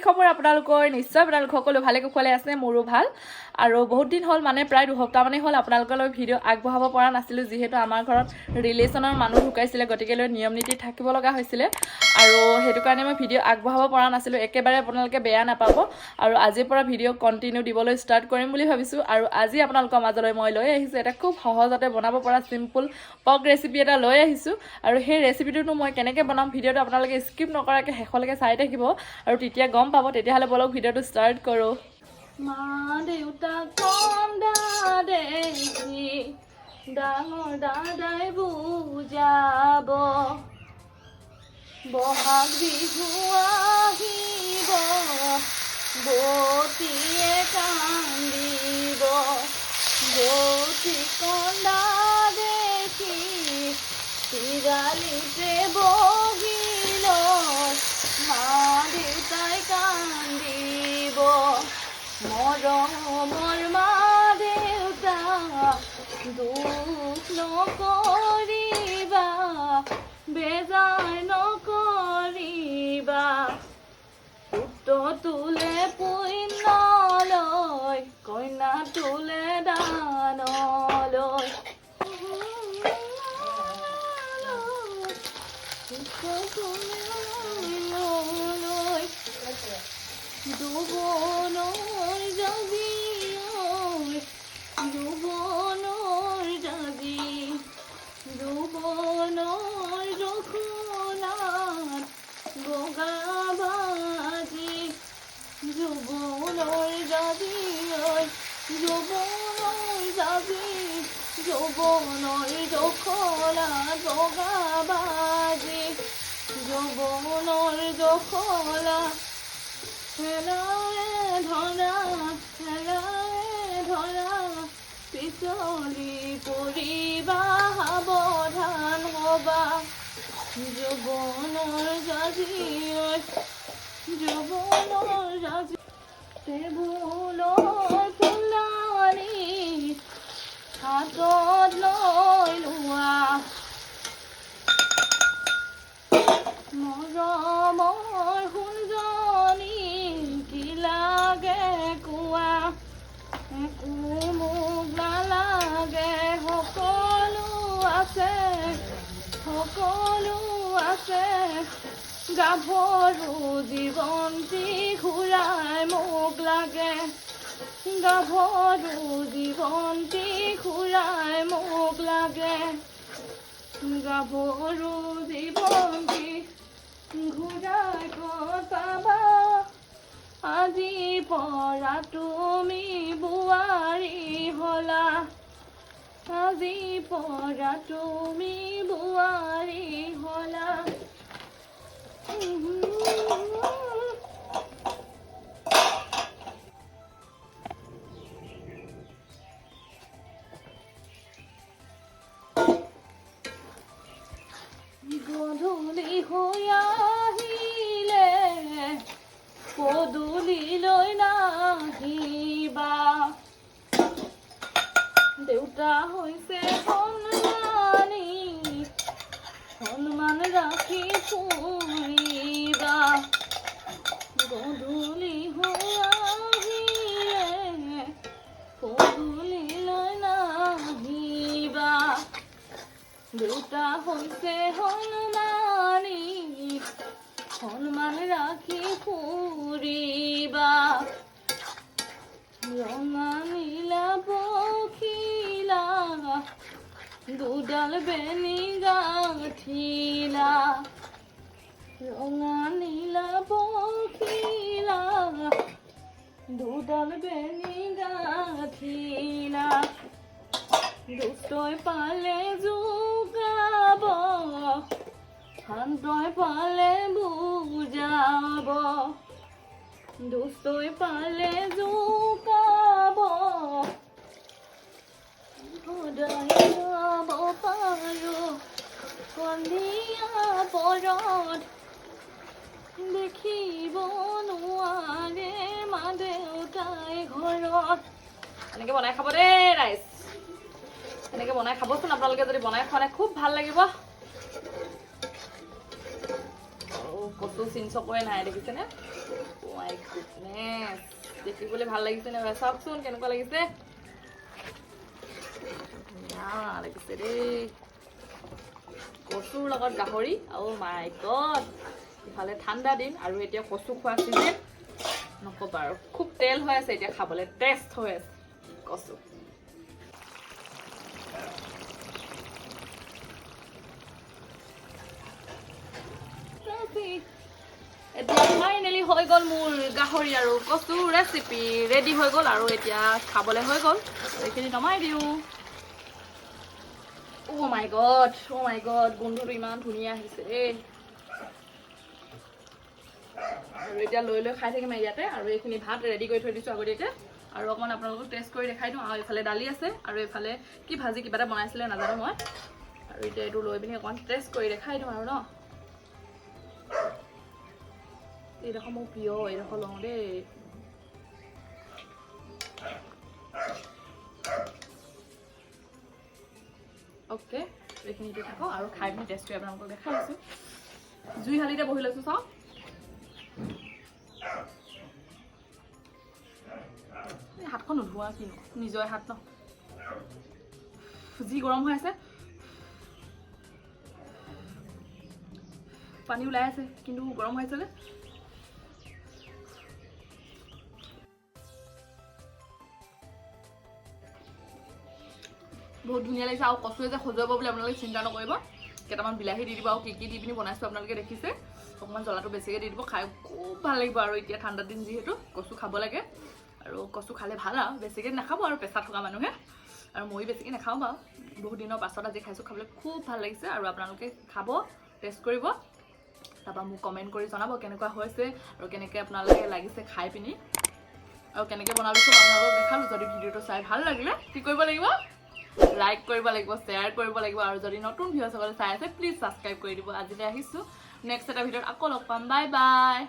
খবৰ আপোনালোকৰ নিশ্চয় আপোনালোক সকলো ভালে কুশলে আছে মোৰো ভাল আৰু বহুত দিন হ'ল মানে প্ৰায় দুসপ্তাহ মানে হ'ল আপোনালোকৰ ভিডিঅ' আগবঢ়াব পৰা নাছিলোঁ যিহেতু আমাৰ ঘৰত ৰিলেশ্যনৰ মানুহ ঢুকাইছিলে গতিকে লৈ নিয়ম নীতি থাকিব লগা হৈছিলে আৰু সেইটো কাৰণে মই ভিডিঅ' আগবঢ়াব পৰা নাছিলোঁ একেবাৰে আপোনালোকে বেয়া নাপাব আৰু আজিৰ পৰা ভিডিঅ' কণ্টিনিউ দিবলৈ ষ্টাৰ্ট কৰিম বুলি ভাবিছোঁ আৰু আজি আপোনালোকৰ মাজলৈ মই লৈ আহিছোঁ এটা খুব সহজতে বনাব পৰা চিম্পল পক ৰেচিপি এটা লৈ আহিছোঁ আৰু সেই ৰেচিপিটো মই কেনেকৈ বনাম ভিডিঅ'টো আপোনালোকে স্কিপ নকৰাকৈ শেষলৈকে চাই থাকিব আৰু তেতিয়া গম পাব তেতিয়াহ'লে বলক ভিডিঅ'টো ষ্টাৰ্ট কৰোঁ মা দেউতা কম দেখি ডাঙৰ দাদাই বুজাব বহাগ বিহু আহিব বতীয়ে কান্দিব বতী কন্দা দেখি চিৰালিতে বহিল মা দেউতাই কান্দিব মৰমৰ মা দেউতা দুখ নকৰিবা বেজাৰ নকৰিবা পুত্ৰ তোলে পুণ্যলৈ কইনা তোলে দানলৈ দুবনৰ জাজি দুবনৰ জাজি দুবনৰ জখলাত বগা বাজি যৌৱনৰ জাজি যৌৱনৰ জাজি যৌৱনৰ জখলাত বগা বাজি যৌৱনৰ জখলা হেলাৰে ধৰা পিছলি পৰিবা সাৱধান হবা যৌৱনৰ জাজি যৌৱনৰ জাজি টেবুলৰ ফুলনি হাতত লৈ লোৱা মৰমৰ সুন্দনী কি লাগে কোৱা একো মোক নালাগে সকলো আছে গাভৰু জীৱন্তী ঘূৰাই মোক লাগে গাভৰু জীৱন্তী ঘূৰাই মোক লাগে গাভৰু জীৱন্তী ঘূৰাই পাবা আজি পৰা তুমি বোৱাৰী হলা আজি পৰা তুমি বোৱাৰী হলা গধূলি হৈ আহিলে পদূলিলৈ নাহিবা দেউতা হৈছে সন্মান ৰাখি ফুৰিবা গধূলি হৈ আহিলে পদূলিলৈ নাহিবা দেউতা হৈছে সন্মান ৰাখি ফুৰিবা ৰঙা নীলা পখিলা দুডাল বেনি গাঁঠিলা ৰঙা নীলা পখিলা দুডাল বেনি গাঁঠিলা দুষ্টই পালে জোকাব শান্তই পালে বুজাব দুষ্টই পালে জোকাব সদায় যাব পাৰো সন্ধিয়া পৰত দেখিব নোৱাৰে মা দেউতাই ঘৰত এনেকৈ বনাই খাব দেই ৰাইজ এনেকৈ বনাই খাবচোন আপোনালোকে যদি বনাই খোৱা নাই খুব ভাল লাগিব কচু চিনচকৰে নাই দেখিছেনে মাই গুডনেছ দেখিবলৈ ভাল লাগিছে নে চাওকচোন কেনেকুৱা লাগিছে ধুনীয়া লাগিছে দেই কচুৰ লগত গাহৰি মাই গড ইফালে ঠাণ্ডা দিন আৰু এতিয়া কচু খোৱা চিজন নক'বা আৰু খুব তেল হৈ আছে এতিয়া খাবলৈ টেষ্ট হৈ আছে কচু এতিয়া ফাইনেলি হৈ গ'ল মোৰ গাহৰি আৰু কচু ৰেচিপি ৰেডি হৈ গ'ল আৰু এতিয়া খাবলৈ হৈ গ'ল এইখিনি নমাই দিওঁ অ' মাই গড গোন্ধটো ইমান ধুনীয়া আহিছে দেই আৰু এতিয়া লৈ খাই থাকিম ইয়াতে আৰু এইখিনি ভাত ৰেডি কৰি থৈ দিছোঁ আগতীয়াকৈ আৰু অকণমান আপোনালোকক টেষ্ট কৰি দেখাই দিওঁ আৰু এইফালে দালি আছে আৰু এইফালে কি ভাজি কিবা এটা বনাইছিলে নাজানো মই আৰু এতিয়া এইটো লৈ পিনি অকণমান টেষ্ট কৰি দেখাই দিওঁ আৰু ন এইডোখৰ মোৰ প্ৰিয় এইডোখৰ লওঁ দেই অ'কে এইখিনিতে থাকোঁ আৰু খাই পিনি টেষ্ট কৰি আপোনালোকক দেখাই আছোঁ জুই হালিতে বহি লৈছোঁ চাওক হাতখন নোধোৱা কিনো নিজৰে হাত ন যি গৰম হৈ আছে পানী ওলাই আছে কিন্তু গৰম হৈ আছে যে বহুত ধুনীয়া লাগিছে আৰু কচুৱে যে সজুৱাব বুলি আপোনালোকে চিন্তা নকৰিব কেইটামান বিলাহী দি দিব আৰু কি দি পিনি বনাইছোঁ আপোনালোকে দেখিছে অকণমান জ্বলাটো বেছিকৈ দি দিব খাই খুব ভাল লাগিব আৰু এতিয়া ঠাণ্ডা দিন যিহেতু কচু খাব লাগে আৰু কচু খালে ভাল আৰু বেছিকৈ নাখাব আৰু প্ৰেছাৰ থকা মানুহে আৰু মই বেছিকৈ নাখাওঁ বাৰু বহুত দিনৰ পাছত আজি খাইছোঁ খাবলৈ খুব ভাল লাগিছে আৰু আপোনালোকে খাব টেষ্ট কৰিব তাৰপৰা মোক কমেণ্ট কৰি জনাব কেনেকুৱা হৈছে আৰু কেনেকৈ আপোনালোকে লাগিছে খাই পিনি আৰু কেনেকৈ বনাবিছোঁ আপোনালোকক দেখালোঁ যদি ভিডিঅ'টো চাই ভাল লাগিলে কি কৰিব লাগিব লাইক কৰিব লাগিব শ্বেয়াৰ কৰিব লাগিব আৰু যদি নতুন ভিডিঅ' চাবলৈ চাই আছে প্লিজ ছাবস্ক্ৰাইব কৰি দিব আজিলৈ আহিছোঁ নেক্সট এটা ভিডিঅ'ত আকৌ লগ পাম বাই বাই